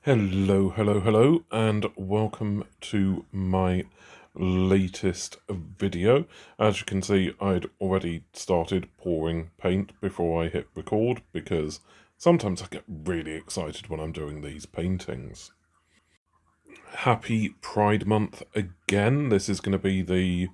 Hello, and welcome to my latest video. As you can see, I'd already started pouring paint before I hit record, because sometimes I get really excited when I'm doing these paintings. Happy Pride Month again. This is going to be the...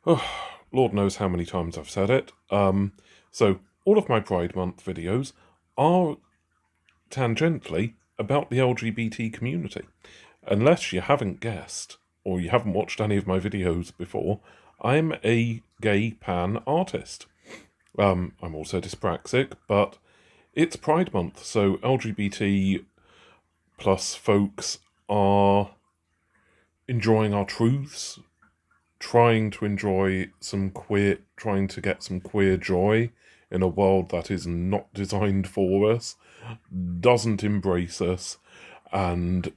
Oh, Lord knows how many times I've said it. So all of my Pride Month videos are tangentially about the LGBT community. Unless you haven't guessed, or you haven't watched any of my videos before, I'm a gay pan artist. I'm also dyspraxic, but it's Pride Month, so LGBT plus folks are enjoying our truths, trying to get some queer joy in a world that is not designed for us, doesn't embrace us, and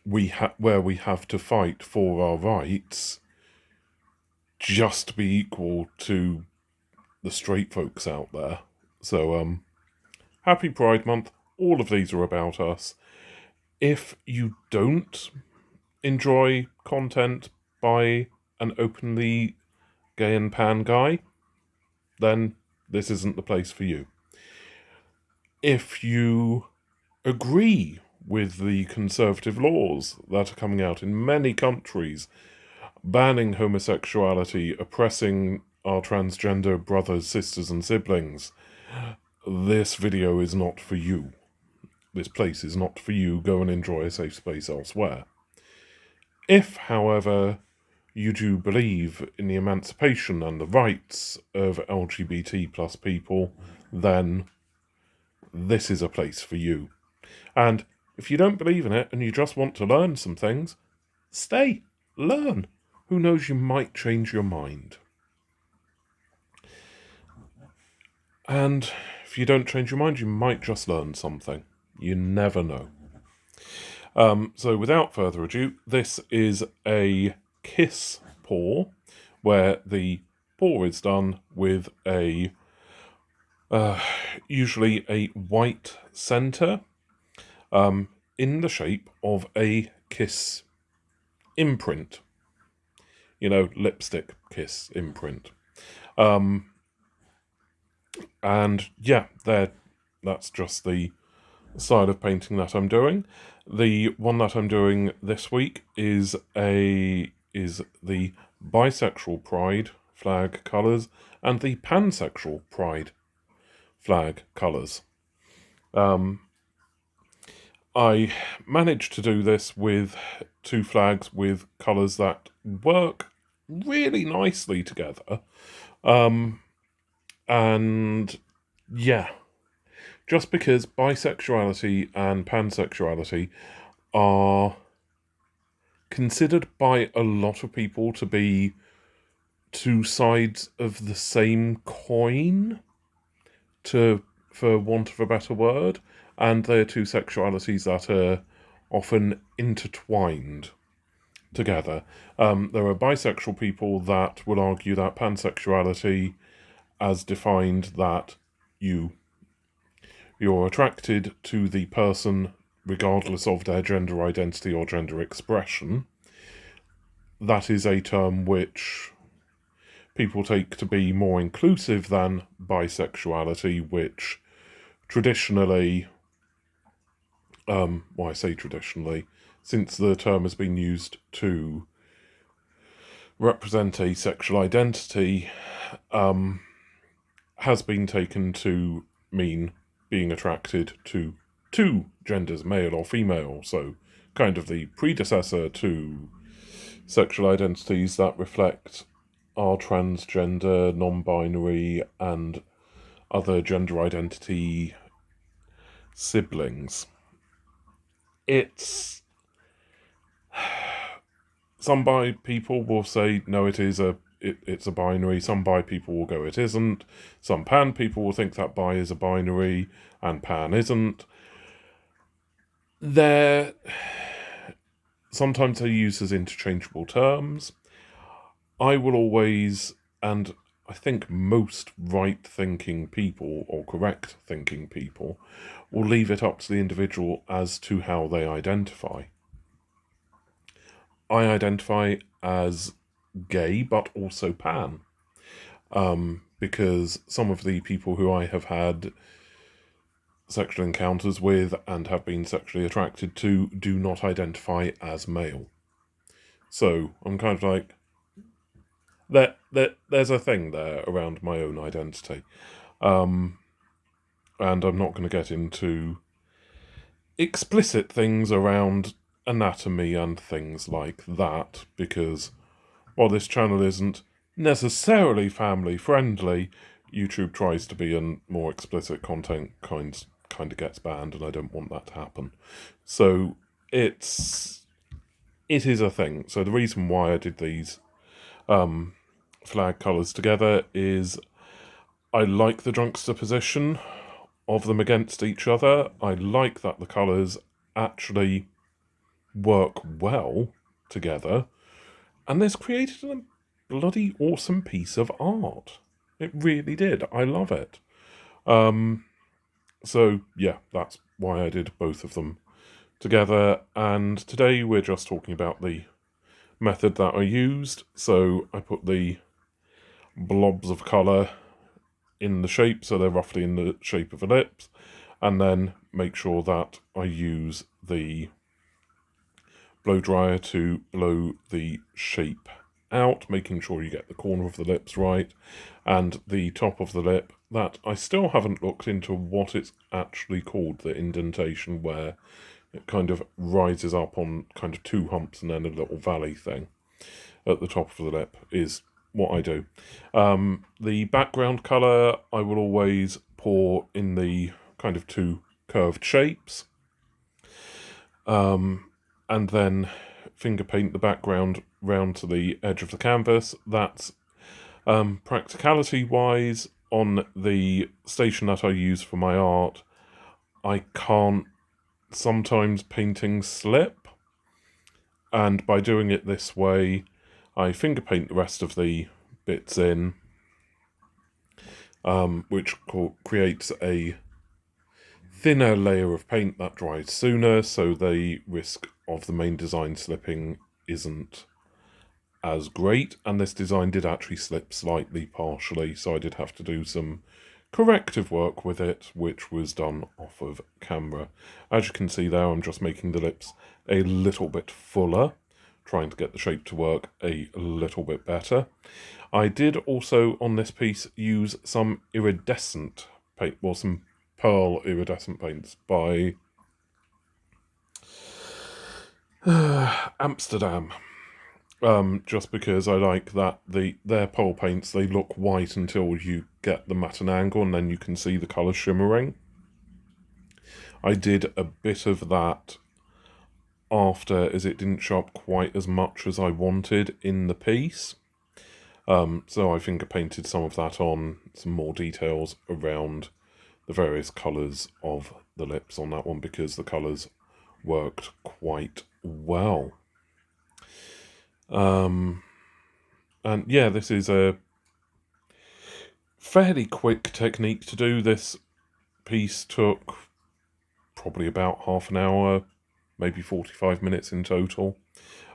where we have to fight for our rights just to be equal to the straight folks out there. So, happy Pride Month. All of these are about us. If you don't enjoy content by an openly gay and pan guy, then this isn't the place for you. If you agree with the conservative laws that are coming out in many countries, banning homosexuality, oppressing our transgender brothers, sisters, and siblings, this video is not for you. This place is not for you. Go and enjoy a safe space elsewhere. If, however, you do believe in the emancipation and the rights of LGBT plus people, then this is a place for you. And if you don't believe in it and you just want to learn some things, stay, learn. Who knows, you might change your mind. And if you don't change your mind, you might just learn something. You never know. So without further ado, this is a kiss pour, where the pour is done with a usually a white centre in the shape of a kiss imprint. You know, lipstick kiss imprint. And yeah, that's just the style of painting that I'm doing. The one that I'm doing this week is the bisexual pride flag colours and the pansexual pride flag colours. I managed to do this with two flags with colours that work really nicely together. And yeah, just because bisexuality and pansexuality are considered by a lot of people to be two sides of the same coin, for want of a better word, and they're two sexualities that are often intertwined together. There are bisexual people that will argue that pansexuality, as defined, that you're attracted to the person regardless of their gender identity or gender expression. That is a term which people take to be more inclusive than bisexuality, which traditionally, I say traditionally, since the term has been used to represent a sexual identity, has been taken to mean being attracted to two genders, male or female, so kind of the predecessor to sexual identities that reflect our transgender, non-binary, and other gender identity siblings. Some bi people will say, no, it's a binary. Some bi people will go, it isn't. Some pan people will think that bi is a binary and pan isn't. Sometimes they're used as interchangeable terms. I will always, and I think most right-thinking people, or correct-thinking people, will leave it up to the individual as to how they identify. I identify as gay, but also pan, because some of the people who I have had sexual encounters with and have been sexually attracted to do not identify as male. So I'm kind of like, there's a thing there around my own identity. And I'm not going to get into explicit things around anatomy and things like that, because while this channel isn't necessarily family friendly, YouTube tries to be, and more explicit content kind of gets banned, and I don't want that to happen. So it is a thing. So the reason why I did these flag colours together is I like the juxtaposition of them against each other. I like that the colours actually work well together, and this created a bloody awesome piece of art. It really did. I love it. So yeah, that's why I did both of them together, and today we're just talking about the method that I used. So I put the blobs of colour in the shape, so they're roughly in the shape of ellipse, and then make sure that I use the blow dryer to blow the shape out, making sure you get the corner of the lips right, and the top of the lip, that I still haven't looked into what it's actually called, the indentation where it kind of rises up on kind of two humps and then a little valley thing at the top of the lip is what I do. The background colour I will always pour in the kind of two curved shapes, and then finger paint the background round to the edge of the canvas. That's practicality wise, on the station that I use for my art, I can't sometimes painting slip, and by doing it this way I finger paint the rest of the bits in, which creates a thinner layer of paint that dries sooner, so the risk of the main design slipping isn't as great. And this design did actually slip slightly partially, so I did have to do some corrective work with it, which was done off of camera. As you can see there, I'm just making the lips a little bit fuller, trying to get the shape to work a little bit better. I did also on this piece use some iridescent paint, well, some pearl iridescent paints by Amsterdam. Just because I like that their pearl paints, they look white until you get them at an angle and then you can see the colour shimmering. I did a bit of that after, as it didn't show up quite as much as I wanted in the piece. So I finger painted some of that on, some more details around the various colours of the lips on that one, because the colours worked quite well. And yeah, this is a fairly quick technique to do. This piece took probably about half an hour, maybe 45 minutes in total.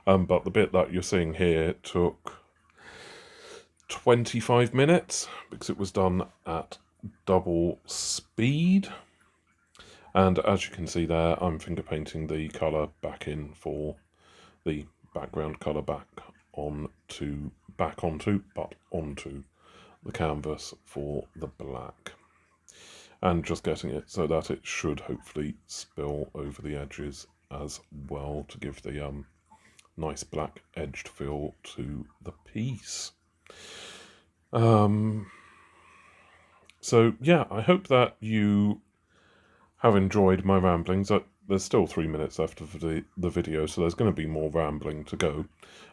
But the bit that you're seeing here took 25 minutes because it was done at double speed. And as you can see there, I'm finger painting the colour back in for the background colour onto the canvas for the black. And just getting it so that it should hopefully spill over the edges as well to give the nice black edged feel to the piece. So yeah, I hope that you have enjoyed my ramblings. There's still 3 minutes left of the video, so there's going to be more rambling to go.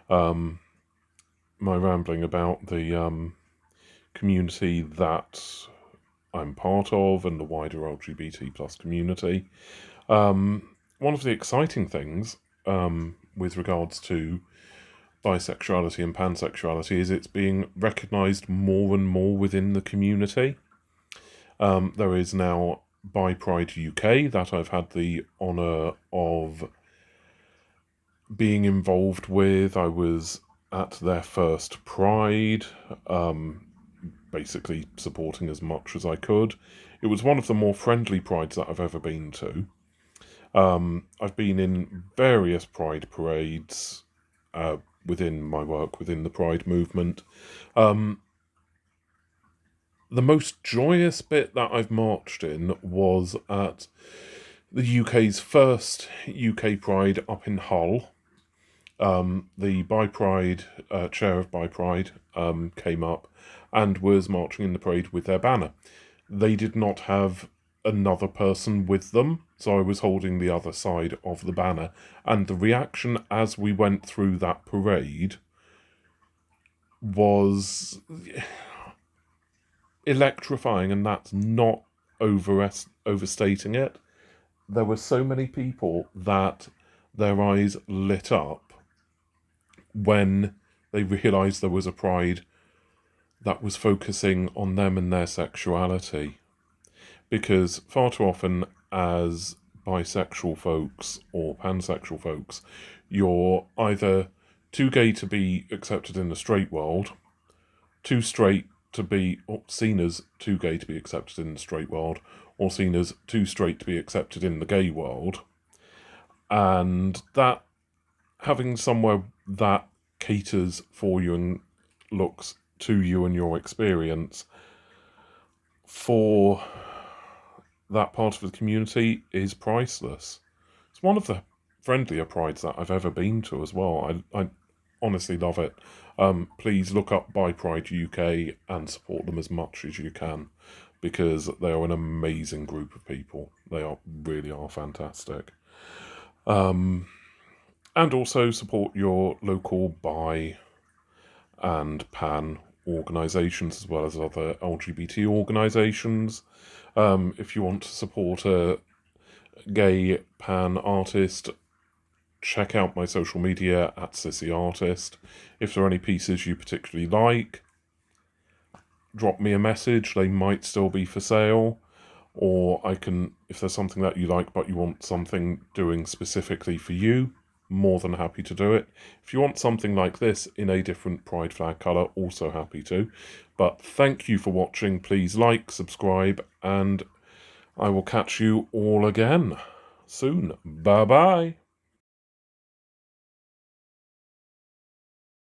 My rambling about the community that I'm part of and the wider LGBT plus community. One of the exciting things with regards to bisexuality and pansexuality is it's being recognised more and more within the community. There is now Bi Pride UK that I've had the honour of being involved with. I was at their first Pride, basically supporting as much as I could. It was one of the more friendly Prides that I've ever been to. I've been in various Pride parades within my work within the Pride movement. The most joyous bit that I've marched in was at the UK's first UK Pride up in Hull. The Bi Pride, chair of Bi Pride, came up and was marching in the parade with their banner. They did not have another person with them, so I was holding the other side of the banner, and the reaction as we went through that parade was electrifying, and that's not overstating it. There were so many people that their eyes lit up when they realised there was a pride that was focusing on them and their sexuality. Because far too often, as bisexual folks or pansexual folks, you're either too gay to be accepted in the straight world, too straight to be seen as too gay to be accepted in the straight world, or seen as too straight to be accepted in the gay world. And that having somewhere that caters for you and looks to you and your experience for that part of the community is priceless. It's one of the friendlier prides that I've ever been to as well. I honestly love it. Please look up Bi Pride UK and support them as much as you can, because they are an amazing group of people. They really are fantastic. And also support your local bi and pan organisations as well as other LGBT organisations. If you want to support a gay pan artist, check out my social media at @sissyartist. If there are any pieces you particularly like, drop me a message. They might still be for sale, or I can, if there's something that you like but you want something doing specifically for you, more than happy to do it. If you want something like this in a different pride flag colour, also happy to. But thank you for watching. Please like, subscribe, and I will catch you all again soon. Bye bye.